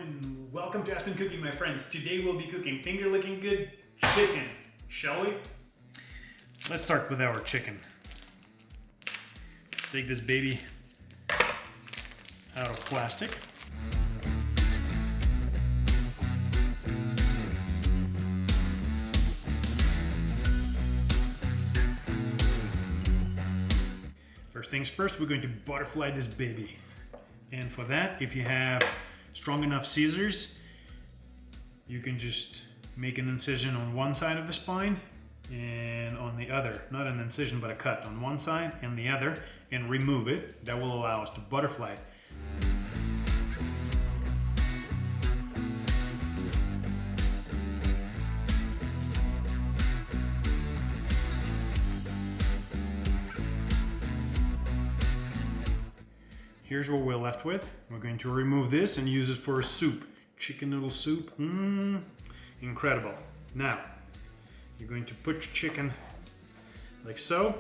and welcome to Aspen Cooking, my friends. Today we'll be cooking finger-licking good chicken, shall we? Let's start with our chicken. Let's take this baby out of plastic. First things first, we're going to butterfly this baby. And for that, if you have strong enough scissors, you can just make an incision on one side of the spine and on the other. Not an incision, but a cut on one side and the other, and remove it. That will allow us to butterfly it. Here's what we're left with. We're going to remove this and use it for a soup. Chicken noodle soup, incredible. Now, you're going to put your chicken like so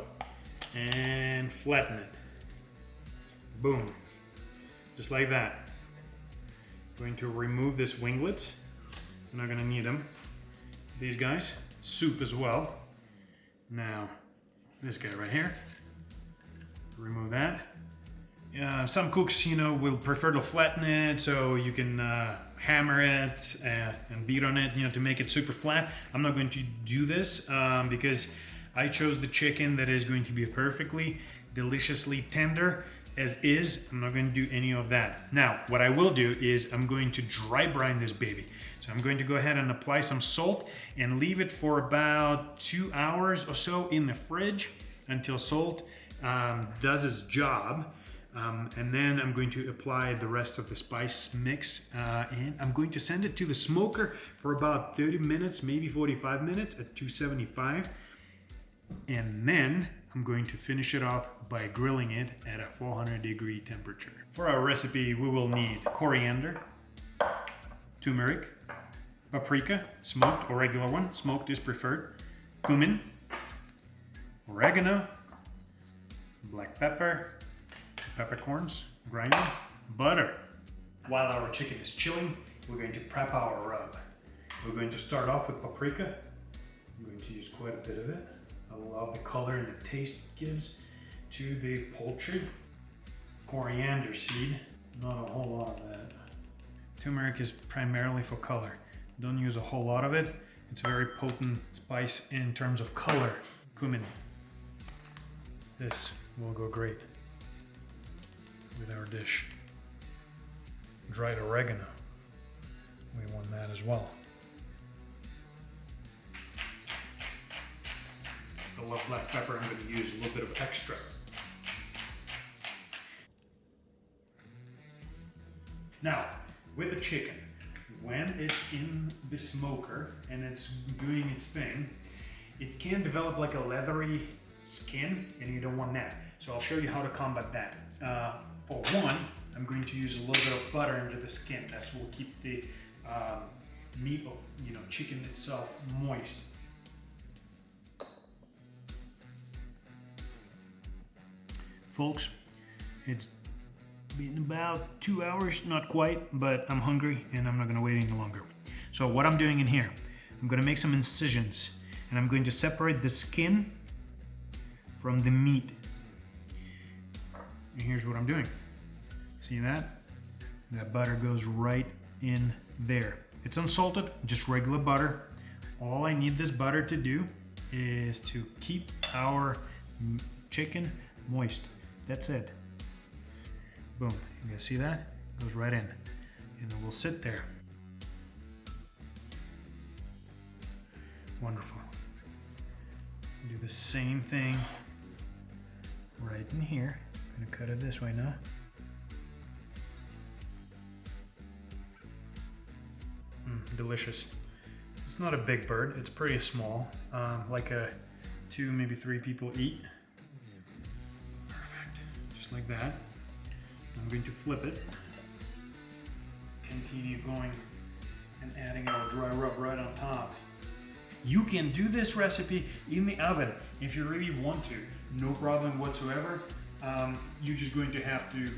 and flatten it. Boom, just like that. Going to remove this winglets. We're not gonna need them. These guys, soup as well. Now, this guy right here, remove that. Some cooks, will prefer to flatten it so you can hammer it and beat on it, to make it super flat. I'm not going to do this because I chose the chicken that is going to be perfectly, deliciously tender as is. I'm not going to do any of that. Now, what I will do is I'm going to dry brine this baby. So I'm going to go ahead and apply some salt and leave it for about 2 hours or so in the fridge until salt does its job. And then I'm going to apply the rest of the spice mix and I'm going to send it to the smoker for about 30 minutes, maybe 45 minutes at 275. And then I'm going to finish it off by grilling it at a 400-degree temperature. For our recipe, we will need coriander, turmeric, paprika, smoked or regular one, smoked is preferred, cumin, oregano, black pepper, peppercorns, grinded, butter. While our chicken is chilling, we're going to prep our rub. We're going to start off with paprika. I'm going to use quite a bit of it. I love the color and the taste it gives to the poultry. Coriander seed, not a whole lot of that. Turmeric is primarily for color. Don't use a whole lot of it. It's a very potent spice in terms of color. Cumin. This will go great with our dish. Dried oregano, we want that as well. I love black pepper. I'm going to use a little bit of extra. Now, with the chicken, when it's in the smoker and it's doing its thing, it can develop like a leathery skin, and you don't want that. So I'll show you how to combat that. For one, I'm going to use a little bit of butter into the skin. That will keep the meat of chicken itself moist. Folks, it's been about 2 hours, not quite, but I'm hungry and I'm not going to wait any longer. So what I'm doing in here, I'm going to make some incisions and I'm going to separate the skin from the meat. And here's what I'm doing. See that? That butter goes right in there. It's unsalted, just regular butter. All I need this butter to do is to keep our chicken moist. That's it. Boom. You guys see that? Goes right in. And it will sit there. Wonderful. Do the same thing right in here. I'm gonna cut it this way now. Delicious. It's not a big bird, it's pretty small, like a 2, maybe 3 people eat. Perfect, just like that. I'm going to flip it. Continue going and adding our dry rub right on top. You can do this recipe in the oven if you really want to, no problem whatsoever. You're just going to have to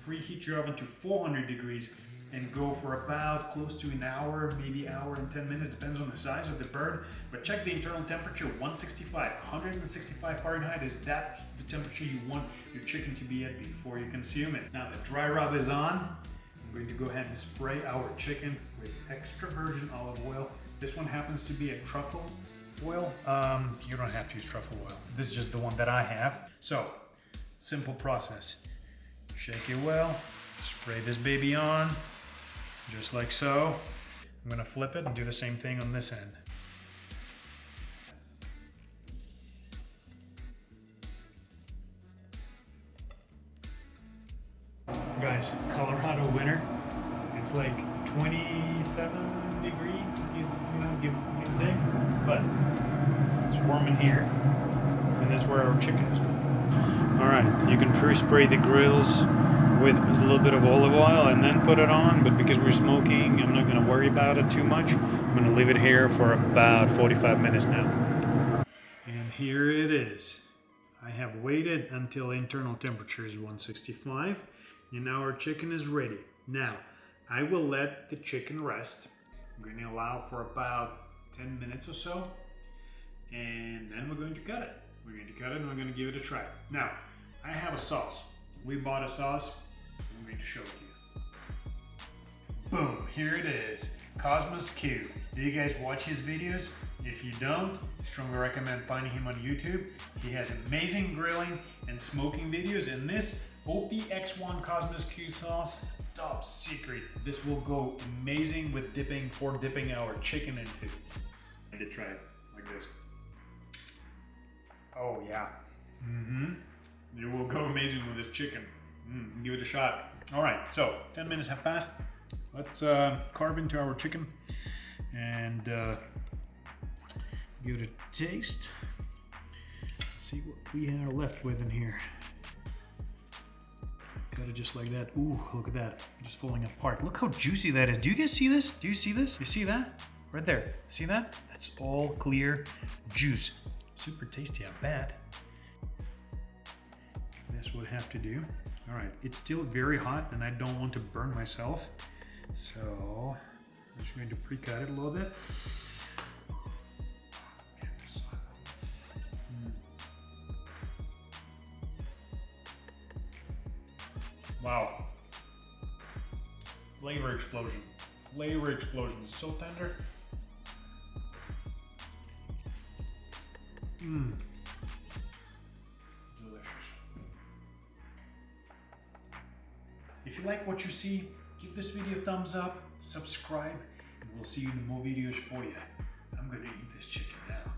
preheat your oven to 400 degrees and go for about close to an hour, maybe hour and 10 minutes, depends on the size of the bird. But check the internal temperature, 165 Fahrenheit is that the temperature you want your chicken to be at before you consume it. Now the dry rub is on. I'm going to go ahead and spray our chicken with extra virgin olive oil. This one happens to be a truffle oil. You don't have to use truffle oil. This is just the one that I have. So, simple process. Shake it well, spray this baby on, just like so. I'm gonna flip it and do the same thing on this end. Guys, Colorado winter. It's like 27 degrees, give and take, but it's warm in here, and that's where our chicken is going. All right, you can pre-spray the grills with a little bit of olive oil and then put it on, but because we're smoking, I'm not gonna worry about it too much. I'm gonna leave it here for about 45 minutes now. And here it is. I have waited until internal temperature is 165, and now our chicken is ready. Now, I will let the chicken rest. I'm going to allow for about 10 minutes or so, and then we're going to cut it. We're going to cut it and we're going to give it a try. Now, I have a sauce. We bought a sauce. I'm going to show it to you. Boom, here it is. Cosmos Q. Do you guys watch his videos? If you don't, strongly recommend finding him on YouTube. He has amazing grilling and smoking videos, and this OPX1 Cosmos Q sauce, top secret. This will go amazing with dipping our chicken into. I did try it like this. Oh yeah. It will go amazing with this chicken. Give it a shot. All right, so 10 minutes have passed. Let's carve into our chicken and give it a taste. See what we are left with in here. Cut it just like that. Ooh, look at that. Just falling apart. Look how juicy that is. Do you guys see this? Do you see this? You see that? Right there. See that? That's all clear juice. Super tasty, I bet. That's what I have to do. All right, it's still very hot and I don't want to burn myself. So I'm just going to pre-cut it a little bit. Wow. Flavor explosion. Flavor explosion. It's so tender. Delicious. If you like what you see, give this video a thumbs up, subscribe, and we'll see you in more videos for you. I'm gonna eat this chicken now.